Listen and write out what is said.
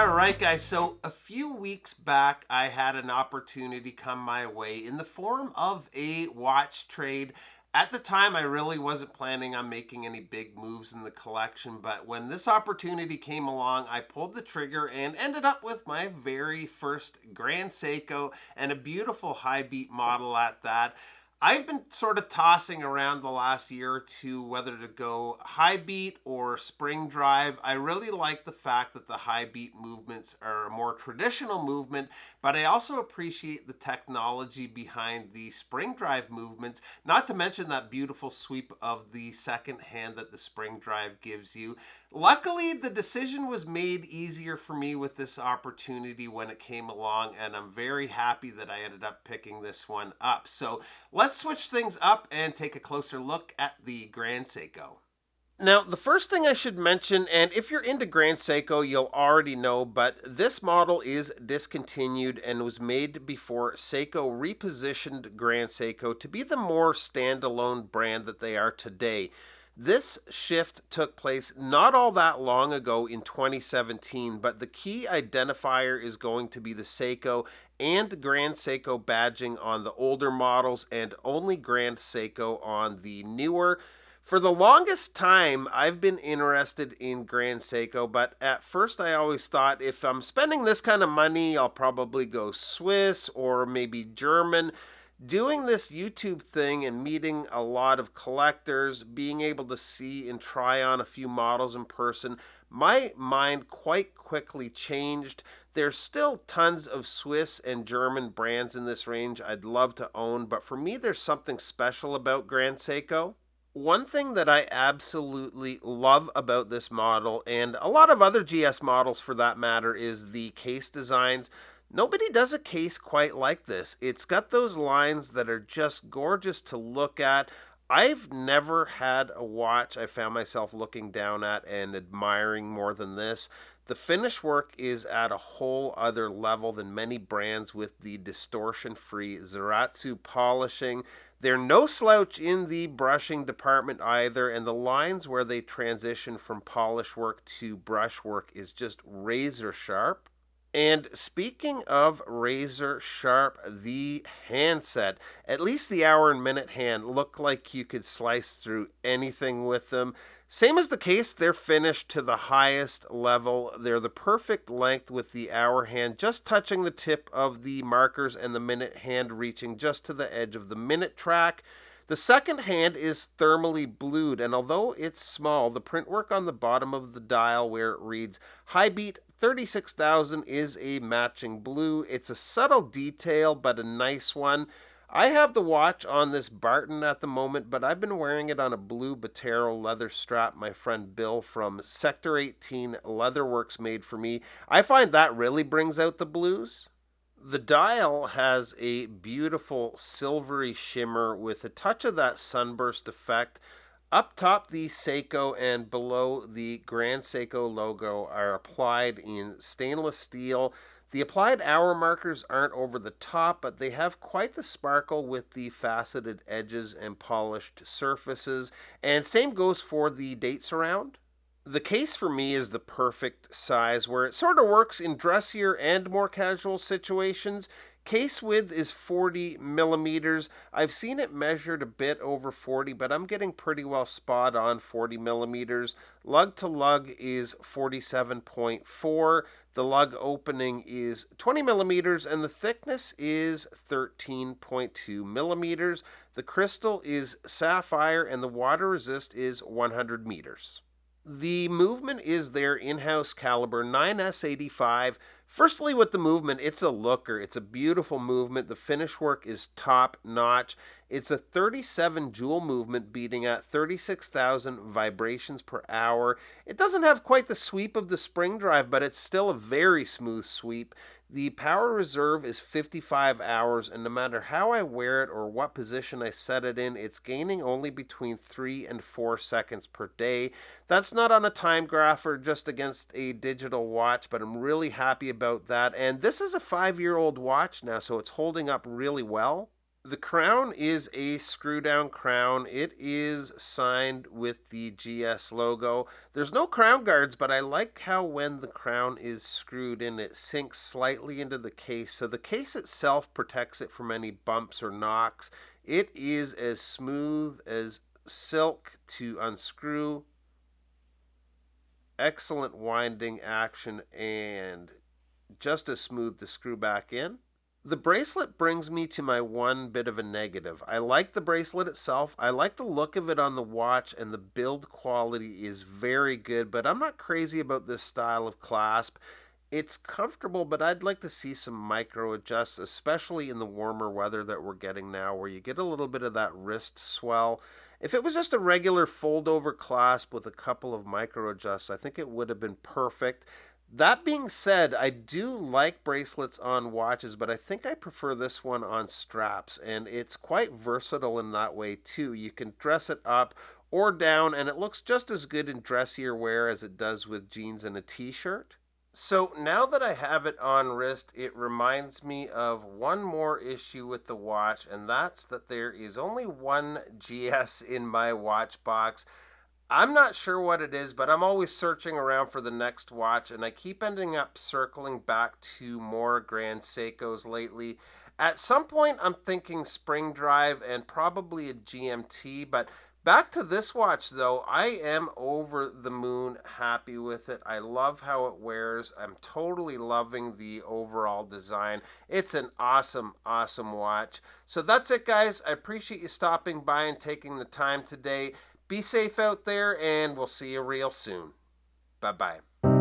All right, guys. So a few weeks back, I had an opportunity come my way in the form of a watch trade. At the time, I really wasn't planning on making any big moves in the collection, but when this opportunity came along, I pulled the trigger and ended up with my very first Grand Seiko and a beautiful high beat model at that. I've been sort of tossing around the last year or two whether to go high beat or spring drive. I really like the fact that the high beat movements are a more traditional movement, but I also appreciate the technology behind the spring drive movements, not to mention that beautiful sweep of the second hand that the spring drive gives you. Luckily, the decision was made easier for me with this opportunity when it came along, and I'm very happy that I ended up picking this one up. So let's switch things up and take a closer look at the Grand Seiko. Now, the first thing I should mention, and if you're into Grand Seiko, you'll already know, but this model is discontinued and was made before Seiko repositioned Grand Seiko to be the more standalone brand that they are today. This shift took place not all that long ago in 2017, but the key identifier is going to be the Seiko and Grand Seiko badging on the older models and only Grand Seiko on the newer. For the longest time, I've been interested in Grand Seiko, but at first I always thought if I'm spending this kind of money, I'll probably go Swiss or maybe German. Doing this YouTube thing and meeting a lot of collectors, being able to see and try on a few models in person, my mind quite quickly changed. There's still tons of Swiss and German brands in this range I'd love to own, but for me there's something special about Grand Seiko. One thing that I absolutely love about this model, and a lot of other GS models for that matter, is the case designs. Nobody does a case quite like this. It's got those lines that are just gorgeous to look at. I've never had a watch I found myself looking down at and admiring more than this. The finish work is at a whole other level than many brands with the distortion-free Zaratsu polishing. They're no slouch in the brushing department either, and the lines where they transition from polish work to brush work is just razor sharp. And speaking of razor sharp, the handset, at least the hour and minute hand, look like you could slice through anything with them. Same as the case, they're finished to the highest level. They're the perfect length with the hour hand just touching the tip of the markers and the minute hand reaching just to the edge of the minute track. The second hand is thermally blued, and although it's small, the print work on the bottom of the dial where it reads high beat 36,000 is a matching blue. It's a subtle detail, but a nice one. I have the watch on this Barton at the moment, but I've been wearing it on a blue Botero leather strap my friend Bill from Sector 18 Leatherworks made for me. I find that really brings out the blues. The dial has a beautiful silvery shimmer with a touch of that sunburst effect. Up top, the Seiko and below the Grand Seiko logo are applied in stainless steel. The applied hour markers aren't over the top, but they have quite the sparkle with the faceted edges and polished surfaces. And same goes for the date surround. The case for me is the perfect size where it sort of works in dressier and more casual situations. Case width is 40 millimeters. I've seen it measured a bit over 40, but I'm getting pretty well spot on 40 millimeters. Lug to lug is 47.4. The lug opening is 20 millimeters, and the thickness is 13.2 millimeters. The crystal is sapphire, and the water resist is 100 meters. The movement is their in-house caliber 9S85. Firstly, with the movement, it's a looker. It's a beautiful movement. The finish work is top notch. It's a 37 jewel movement beating at 36,000 vibrations per hour. It doesn't have quite the sweep of the spring drive, but it's still a very smooth sweep. The power reserve is 55 hours, and no matter how I wear it or what position I set it in, it's gaining only between 3 and 4 seconds per day. That's not on a time graph or just against a digital watch, but I'm really happy about that. And this is a 5-year-old watch now, so it's holding up really well. The crown is a screw down crown. It is signed with the GS logo. There's no crown guards, but I like how when the crown is screwed in, it sinks slightly into the case. So the case itself protects it from any bumps or knocks. It is as smooth as silk to unscrew. Excellent winding action and just as smooth to screw back in. The bracelet brings me to my one bit of a negative. I like the bracelet itself. I like the look of it on the watch, and the build quality is very good, but I'm not crazy about this style of clasp. It's comfortable, but I'd like to see some micro adjusts, especially in the warmer weather that we're getting now, where you get a little bit of that wrist swell. If it was just a regular fold over clasp with a couple of micro adjusts, I think it would have been perfect. That being said, I do like bracelets on watches, but I think I prefer this one on straps, and it's quite versatile in that way too. You can dress it up or down, and it looks just as good in dressier wear as it does with jeans and a t-shirt. So now that I have it on wrist, it reminds me of one more issue with the watch, and that's that there is only one GS in my watch box. I'm not sure what it is, but I'm always searching around for the next watch, and I keep ending up circling back to more Grand Seikos lately. At some point, I'm thinking Spring Drive and probably a GMT, but back to this watch, though, I am over the moon happy with it. I love how it wears. I'm totally loving the overall design. It's an awesome, awesome watch. So that's it, guys. I appreciate you stopping by and taking the time today. Be safe out there, and we'll see you real soon. Bye-bye.